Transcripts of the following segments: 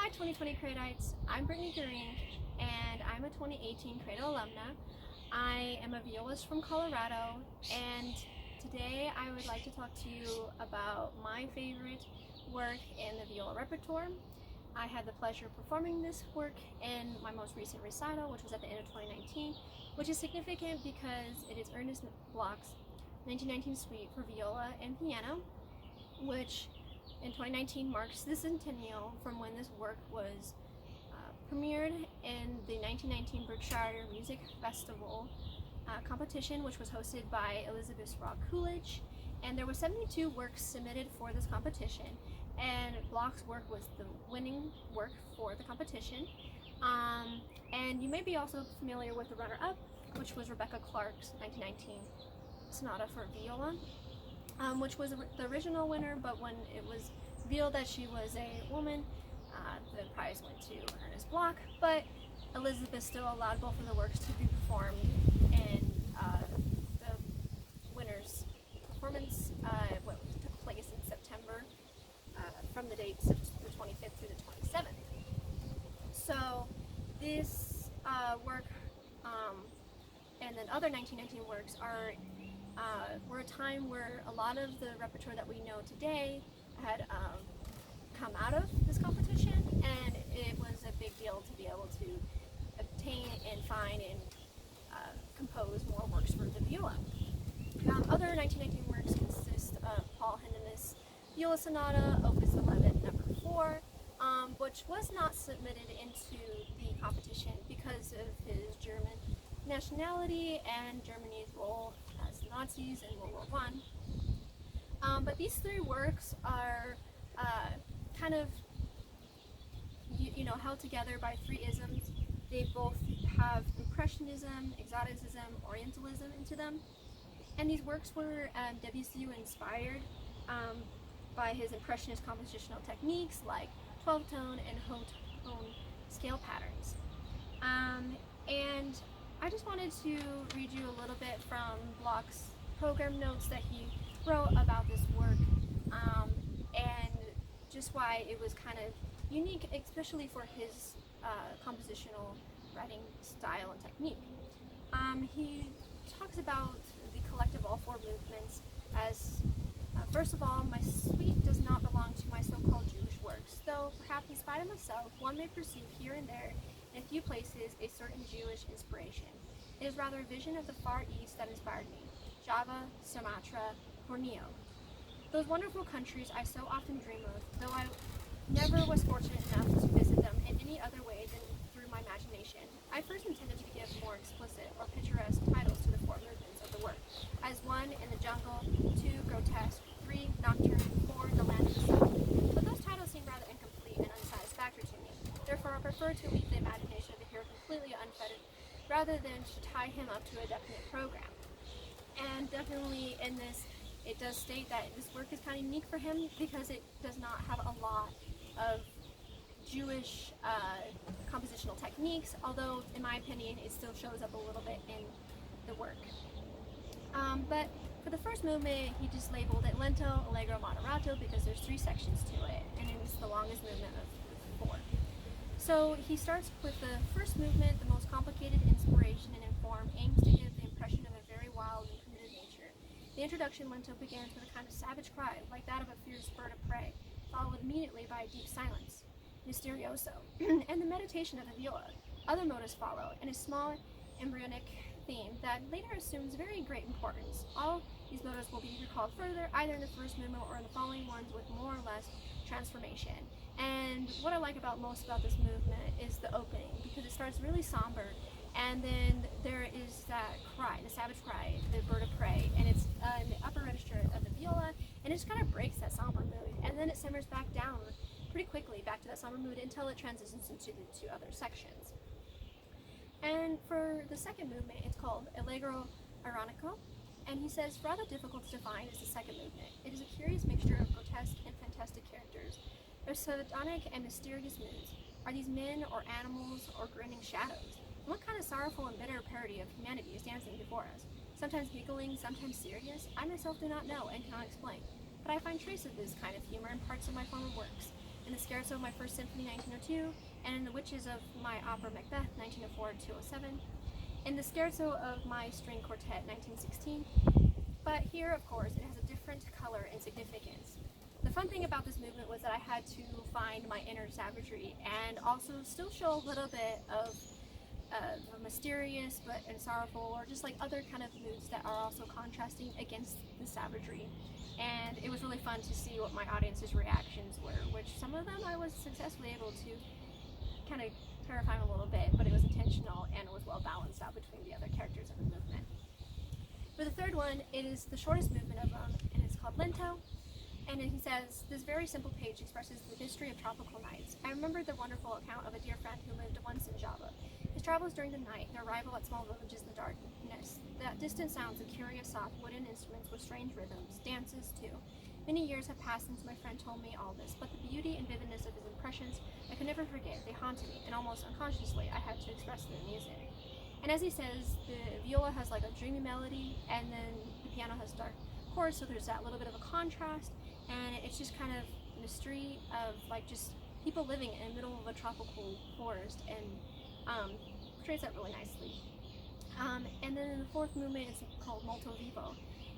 Hi 2020 Creidites, I'm Brittney Geurink and I'm a 2018 Credo Alumna. I am a violist from Colorado, and today I would like to talk to you about my favorite work in the viola repertoire. I had the pleasure of performing this work in my most recent recital, which was at the end of 2019, which is significant because it is Ernest Bloch's 1919 suite for viola and piano, which in 2019 marks the centennial from when this work was premiered in the 1919 Berkshire Music Festival competition, which was hosted by Elizabeth Rock Coolidge, and there were 72 works submitted for this competition, and Bloch's work was the winning work for the competition. And you may be also familiar with the runner-up, which was Rebecca Clark's 1919 Sonata for Viola, which was the original winner, but when it was revealed that she was a woman, the prize went to Ernest Bloch, but Elizabeth still allowed both of the works to be performed in the winner's performance, what took place in September, from the dates of the 25th through the 27th. So this work and then other 1919 works were a time where a lot of the repertoire that we know today had come out of this competition, and it was a big deal to be able to obtain and find and compose more works for the viola. Other 1919 works consist of Paul Hindemith's Viola Sonata, Opus 11, number 4, which was not submitted into the competition because of his German nationality and Germany's role as Nazis in World War I. But these three works are kind of held together by three isms. They both have Impressionism, Exoticism, Orientalism into them, and these works were Debussy inspired by his Impressionist compositional techniques like 12-tone and whole-tone scale patterns. And I just wanted to read you a little bit from Bloch's program notes that he wrote about this work, and just why it was kind of unique, especially for his compositional writing style and technique. He talks about the collective all four movements as, first of all, my suite does not belong to my so-called Jewish works, though perhaps in spite of myself, one may perceive here and there, in a few places, a certain Jewish inspiration. It is rather a vision of the Far East that inspired me, Java, Sumatra, Borneo. Those wonderful countries I so often dream of, though I never was fortunate enough to visit them in any other way than through my imagination. I first intended to give more explicit or picturesque titles to the four movements of the work, as 1, In the Jungle, 2, Grotesque, 3, Nocturne, 4, The Land of the Sun. But those titles seem rather incomplete and unsatisfactory to me. Therefore, I prefer to leave the imagination of the hero completely unfettered, rather than to tie him up to a definite program. And definitely in this, it does state that this work is kind of unique for him because it does not have a lot of Jewish compositional techniques, although in my opinion it still shows up a little bit in the work. But for the first movement, he just labeled it Lento, Allegro, Moderato because there's 3 sections to it, and it is the longest movement of the 4. So he starts with the first movement. The most complicated inspiration and in form aims to give the impression of a very wild and primitive nature. The introduction Lento begins with a kind of savage cry, like that of a fierce bird of prey, followed immediately by a deep silence, misterioso, and the meditation of the viola. Other motives follow, and a small embryonic theme that later assumes very great importance. All these motives will be recalled further, either in the first movement or in the following ones with more or less transformation. And what I like most about this movement is the opening, because it starts really somber, and then there is that cry, the savage cry, the bird of prey, and it's in the upper register of the viola, and it just kind of breaks that somber mood, and then it simmers back down pretty quickly back to that somber mood until it transitions into the 2 other sections. And for the second movement, it's called Allegro Ironico, and he says, rather difficult to define is the second movement. It is a curious mixture of grotesque and fantastic characters. There's sardonic and mysterious moods. Are these men or animals or grinning shadows? And what kind of sorrowful and bitter parody of humanity is dancing before us? Sometimes giggling, sometimes serious? I myself do not know and cannot explain, but I find traces of this kind of humor in parts of my former works. in the Scherzo of my First Symphony 1902, and in the Witches of my opera Macbeth 1904-207, in the Scherzo of my String Quartet 1916. But here, of course, it has a different color and significance. The fun thing about this movement was that I had to find my inner savagery and also still show a little bit of mysterious and sorrowful, or just like other kind of moods that are also contrasting against the savagery. And it was really fun to see what my audience's reactions were, which some of them I was successfully able to kind of terrify them a little bit, but it was intentional and it was well balanced out between the other characters of the movement. For the third one, it is the shortest movement of them, and it's called Lento. And he says, this very simple page expresses the history of tropical nights. I remembered the wonderful account of a dear friend who lived once in Java. His travels during the night, their arrival at small villages in the darkness, that distant sounds of curious soft wooden instruments with strange rhythms, dances too. Many years have passed since my friend told me all this, but the beauty and vividness of his impressions I could never forget. They haunted me, and almost unconsciously I had to express them in music. And as he says, the viola has like a dreamy melody, and then the piano has dark chords, so there's that little bit of a contrast, and it's just kind of mystery of like just people living in the middle of a tropical forest, and portrays that really nicely. And then the fourth movement is called Molto Vivo,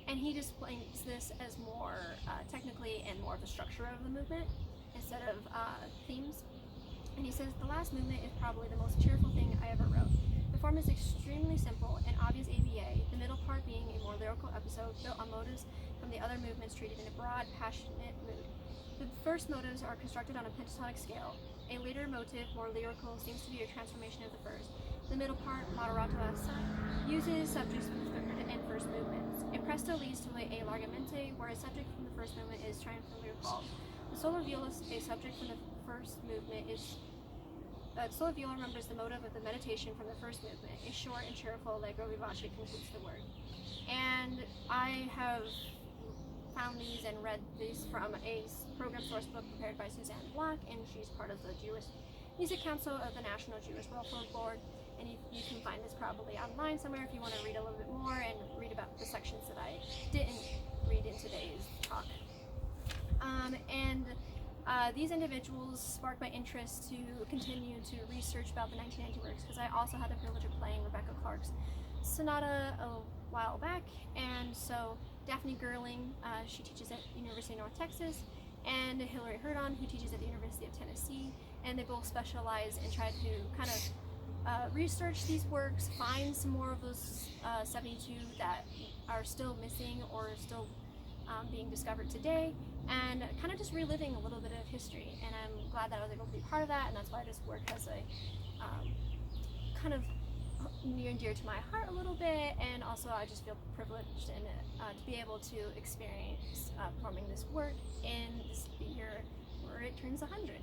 and he displays this as more technically and more of the structure of the movement instead of themes. And he says, the last movement is probably the most cheerful thing I ever wrote. The form is extremely simple and obvious ABA, the middle part being a more lyrical episode built on motives from the other movements treated in a broad, passionate mood. The first motives are constructed on a pentatonic scale. A later motive, more lyrical, seems to be a transformation of the first. The middle part, moderato assai, uses subjects from the third and first movements. A presto leads to a largamente, where a subject from the first movement is triumphantly recalled. The solo viola, a subject from the first movement, is solo viola remembers the motive of the meditation from the first movement. A short and cheerful allegro vivace concludes the work. And I have found these and read these from a program source book prepared by Suzanne Bloch, and she's part of the Jewish Music Council of the National Jewish Welfare Board. And you can find this probably online somewhere if you want to read a little bit more and read about the sections that I didn't read in today's talk. These individuals sparked my interest to continue to research about the 1990 works, because I also had the privilege of playing Rebecca Clark's sonata a while back. And so Daphne Gerling, she teaches at University of North Texas, and Hillary Hurdon, who teaches at the University of Tennessee, and they both specialize and try to kind of research these works, find some more of those 72 that are still missing or still being discovered today, and kind of just reliving a little bit of history. And I'm glad that I was able to be part of that, and that's why this work has a kind of near and dear to my heart a little bit, and also I just feel privileged and to be able to experience performing this work in this year where it turns 100.